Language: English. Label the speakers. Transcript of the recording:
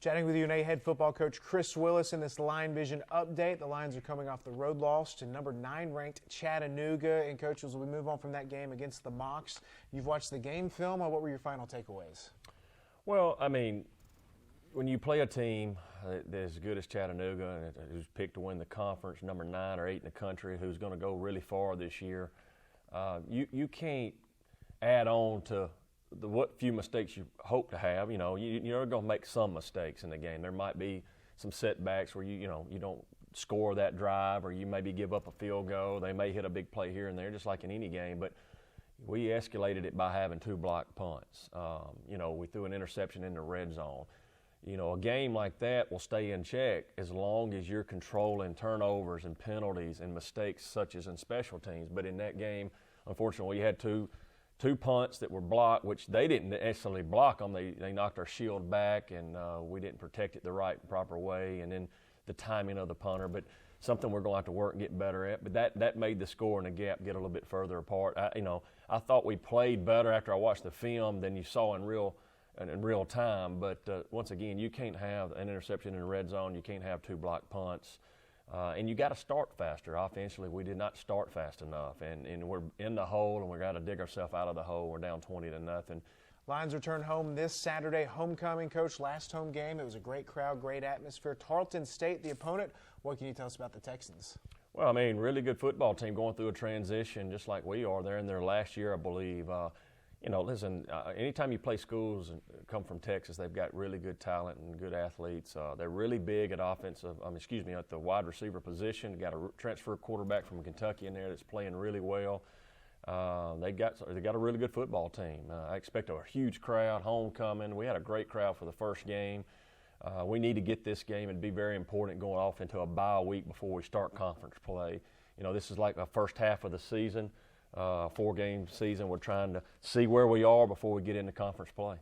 Speaker 1: Chatting with UNA head football coach Chris Willis in this Line Vision update. The Lions are coming off the road loss to number 9 ranked Chattanooga. And coach, as we move on from that game against the Mocs, you've watched the game film. What were your final takeaways?
Speaker 2: Well, I mean, when you play a team as good as Chattanooga, who's picked to win the conference, number 9 or 8 in the country, who's going to go really far this year, you can't add on to what few mistakes you hope to have. You're going to make some mistakes in the game. There might be some setbacks where you don't score that drive, or you maybe give up a field goal. They may hit a big play here and there, just like in any game. But we escalated it by having 2 blocked punts. We threw an interception in the red zone. A game like that will stay in check as long as you're controlling turnovers and penalties and mistakes such as in special teams. But in that game, unfortunately, we had two punts that were blocked, which they didn't necessarily block them. They knocked our shield back, and we didn't protect it the right and proper way, and then the timing of the punter. But something we're going to have to work and get better at. But that made the score and the gap get a little bit further apart. I thought we played better after I watched the film than you saw in real time. But once again, you can't have an interception in the red zone. You can't have 2 blocked punts. And you got to start faster. Offensively, we did not start fast enough, and we're in the hole, and we got to dig ourselves out of the hole. We're down 20-0.
Speaker 1: Lions return home this Saturday. Homecoming, coach. Last home game, it was a great crowd, great atmosphere. Tarleton State, the opponent. What can you tell us about the Texans?
Speaker 2: Well, I mean, really good football team going through a transition, just like we are. They're in their last year, I believe. Listen, anytime you play schools and come from Texas, they've got really good talent and good athletes. They're really big at at the wide receiver position. Got a transfer quarterback from Kentucky in there that's playing really well. They got a really good football team. I expect a huge crowd, homecoming. We had a great crowd for the first game. We need to get this game. It'd be very important going off into a bye week before we start conference play. This is like the first half of the season. 4-game season. We're trying to see where we are before we get into conference play.